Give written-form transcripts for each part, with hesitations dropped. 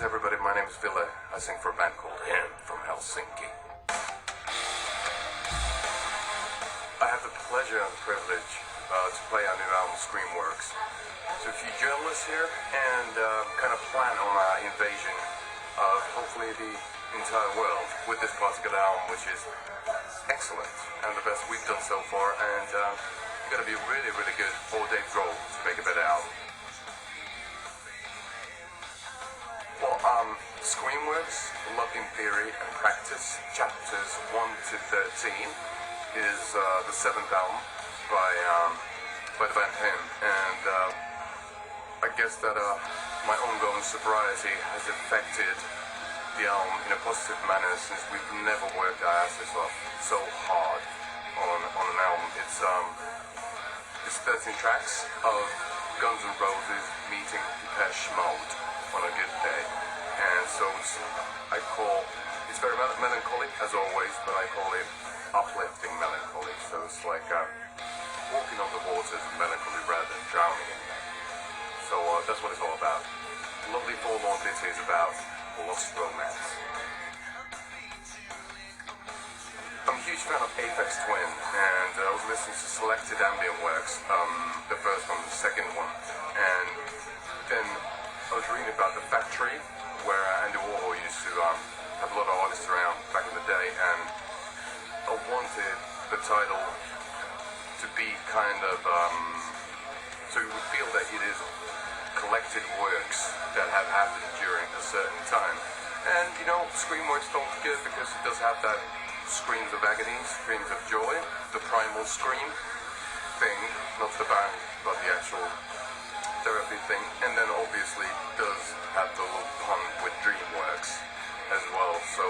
Greetings everybody, my name is Ville. I sing for a band called Him from Helsinki. I have the pleasure and the privilege to play our new album, Screamworks. So a few journalists here and kind of plan on our invasion of hopefully the entire world with this particular album, which is excellent and the best we've done so far, and it's going to be really, really good 4-day roll to make a better album. Well, Screamworks, Love in Theory and Practice, chapters 1 to 13, is the 7th album by the band Him, and I guess that my ongoing sobriety has affected the album in a positive manner, since we've never worked our asses off so hard on an album. It's 13 tracks of Guns N' Roses meeting Depeche Mode on a good day, and so it's very melancholic as always, but I call it uplifting melancholy. So it's like walking on the waters of melancholy rather than drowning in them. So that's what it's all about. Lovely forlorn ditties about lost romance. I'm a huge fan of Aphex Twin, and I was listening to Selected Ambient Works, the first one, the second one, and then I was reading about the Factory, where Andy Warhol used to have a lot of artists around back in the day, and I wanted the title to be kind of, so you would feel that it is collected works that have happened during a certain time. And, you know, Screamworks felt good because it does have that screams of agony, screams of joy, the primal scream thing, not the band, but the actual therapy thing, and then obviously does have the little pun with DreamWorks as well. So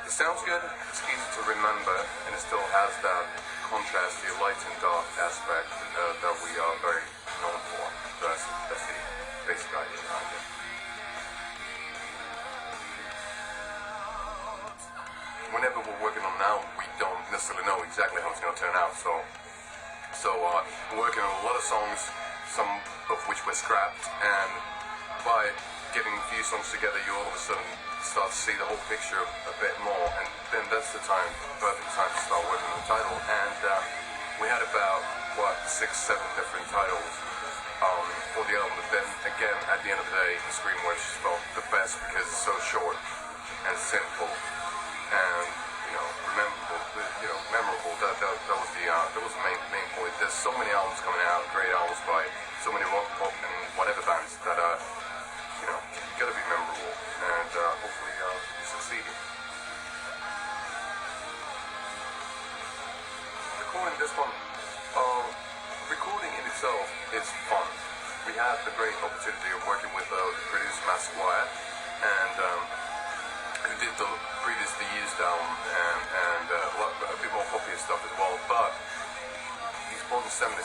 it sounds good, it's easy to remember, and it still has that contrast, the light and dark aspect that we are very known for. That's the basic idea behind it. Whenever we're working on now, we don't necessarily know exactly how it's going to turn out, so we're working on a lot of songs, some of which were scrapped, and by getting a few songs together, you all of a sudden start to see the whole picture a bit more, and then that's the perfect time to start working on the title. And we had about 6-7 different titles for the album, but then again, at the end of the day, Screamworks just felt the best because it's so short and simple and memorable. That was the main point. There's so many albums coming out, great albums by so many rock, pop, and whatever bands that gotta be memorable, and hopefully you succeed. Recording this one, recording in itself is fun. We had the great opportunity of working with the producer Matt Squire, and who did the previously used album and a bit more popular stuff as well. But he's born in '76,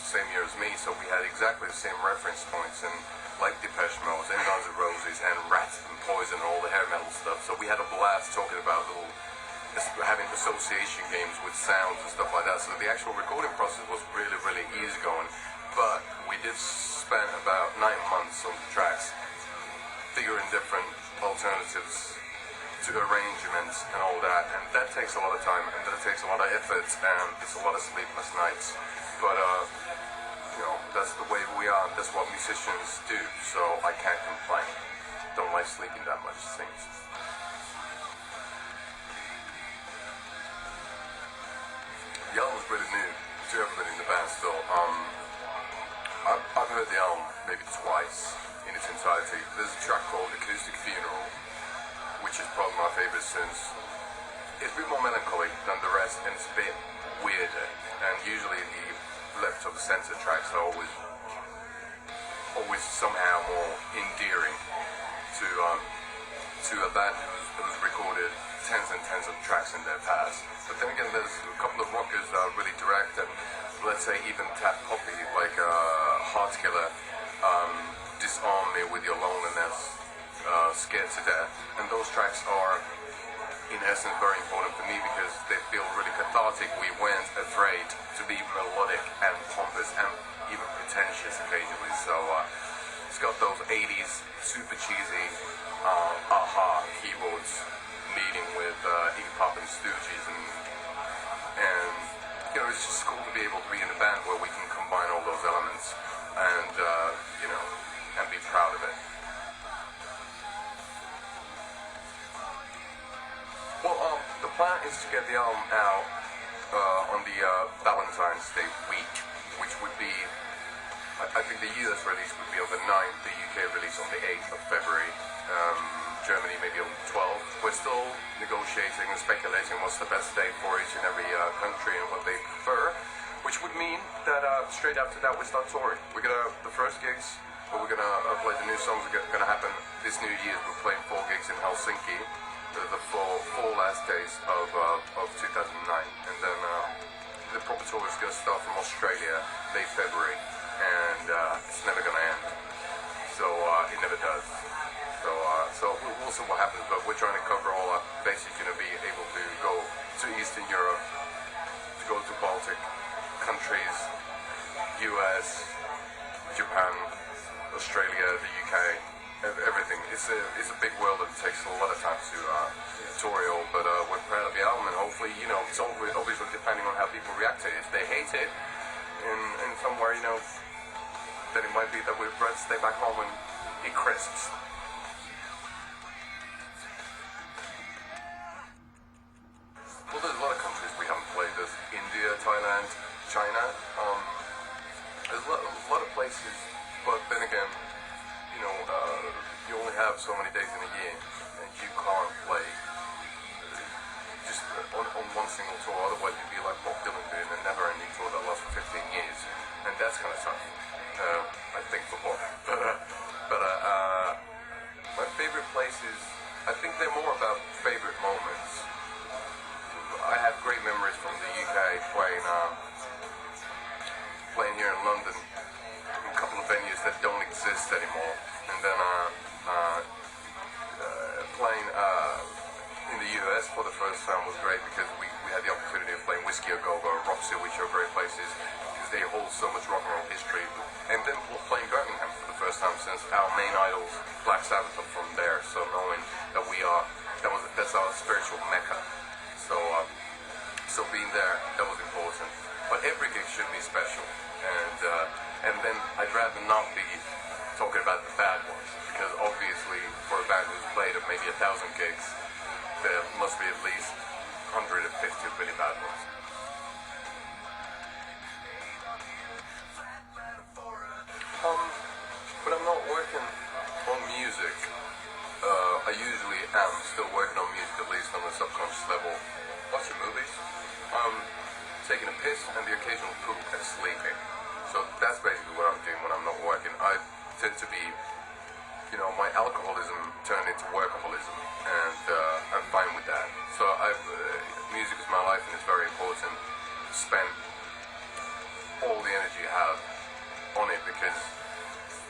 same year as me, so we had exactly the same reference points, and like Depeche Mode and Guns N' Roses and Rat and Poison and all the hair metal stuff. So we had a blast talking about having association games with sounds and stuff like that. So the actual recording process was really, really easy going. But we did spend about 9 months on the tracks, figuring different alternatives to arrangements and all that, and that takes a lot of time, and that takes a lot of effort, and it's a lot of sleepless nights. But that's the way we are, that's what musicians do, so I can't complain. Don't like sleeping that much, it seems. The album's pretty new to everybody in the band still. I've heard the album maybe twice in its entirety. There's a track called Acoustic Funeral, which is probably my favorite, since it's a bit more melancholic than the rest, and it's a bit weirder, and usually the left of the center tracks are always somehow more endearing to a band who's recorded tens and tens of tracks in their past. But then again, there's a couple of rockers that are really direct, and let's say even tap poppy, like Heartkiller, Disarm Me With Your Loneliness, Scared to Death, and those tracks are in essence very important for me because they feel really cathartic. We weren't afraid to be melodic and pompous and even pretentious occasionally. So It's got those 80s super cheesy aha keyboards meeting with Iggy Pop and Stooges, and you know, it's just cool to be able to be in a band where we can combine all those elements and you know, and be proud of it. Well, the plan is to get the album out on the Valentine's Day week, which would be, I think the US release would be on the 9th, the UK release on the 8th of February, Germany maybe on the 12th. We're still negotiating and speculating what's the best date for each and every country and what they prefer, which would mean that straight after that we start touring. The first gigs where we're gonna play the new songs are gonna happen this New Year's. We're playing 4 gigs in Helsinki, the four last days of 2009, and then the proper tour is gonna start from Australia late February, and it's never gonna end. So it never does. So we'll see what happens, but we're trying to cover all our bases. Gonna be able to go to Eastern Europe, to go to Baltic countries, US, Japan, Australia, the UK, everything. It's a big world that takes a lot of time to tour it all, but we're proud of the album, and hopefully, you know, it's obviously depending on how people react to it. If they hate it, in somewhere, you know, then it might be that we're ready to stay back home and eat crisps. Well, there's a lot of countries we haven't played. There's India, Thailand, China. There's a lot of places, but then again, you know, you only have so many days in a year, and you can't play just on one single tour. Otherwise, you'd be like Bob Dylan doing a never-ending tour that lasts for 15 years, and that's kind of tough, I think, for Bob. But my favorite places, I think they're more about favorite moments. I have great memories from the UK playing here in London, in a couple of venues that don't exist anymore, and then playing in the US for the first time was great because we had the opportunity of playing Whiskey A Go Go, Roxy, which are great places because they hold so much rock and roll history, and then playing Birmingham for the first time since our main idols, Black Sabbath, are from there. So knowing that that's our spiritual mecca. So being there, that was important. But every gig should be special, and then I'd rather not be talking about the bad ones, because obviously for a band who's played at maybe 1,000 gigs, there must be at least 150 really bad ones. When I'm not working on music, I usually am still working on music, at least on a subconscious level. Watching movies, taking a piss, and the occasional poop and sleeping. So that's basically what I'm doing when I'm not working. I tend to be, you know, my alcoholism turned into workaholism, and I'm fine with that. So music is my life, and it's very important to spend all the energy you have on it, because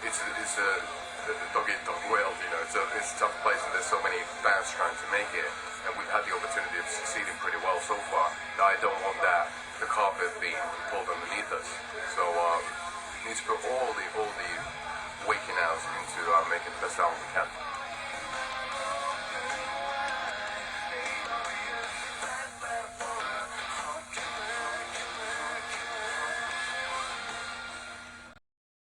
it's a dog-eat-dog world, you know. It's a tough place, and there's so many bands trying to make it, and we've had the opportunity of succeeding pretty well so far. I don't want the carpet being pulled underneath us. So we need to put all the waking hours into making the best album we can.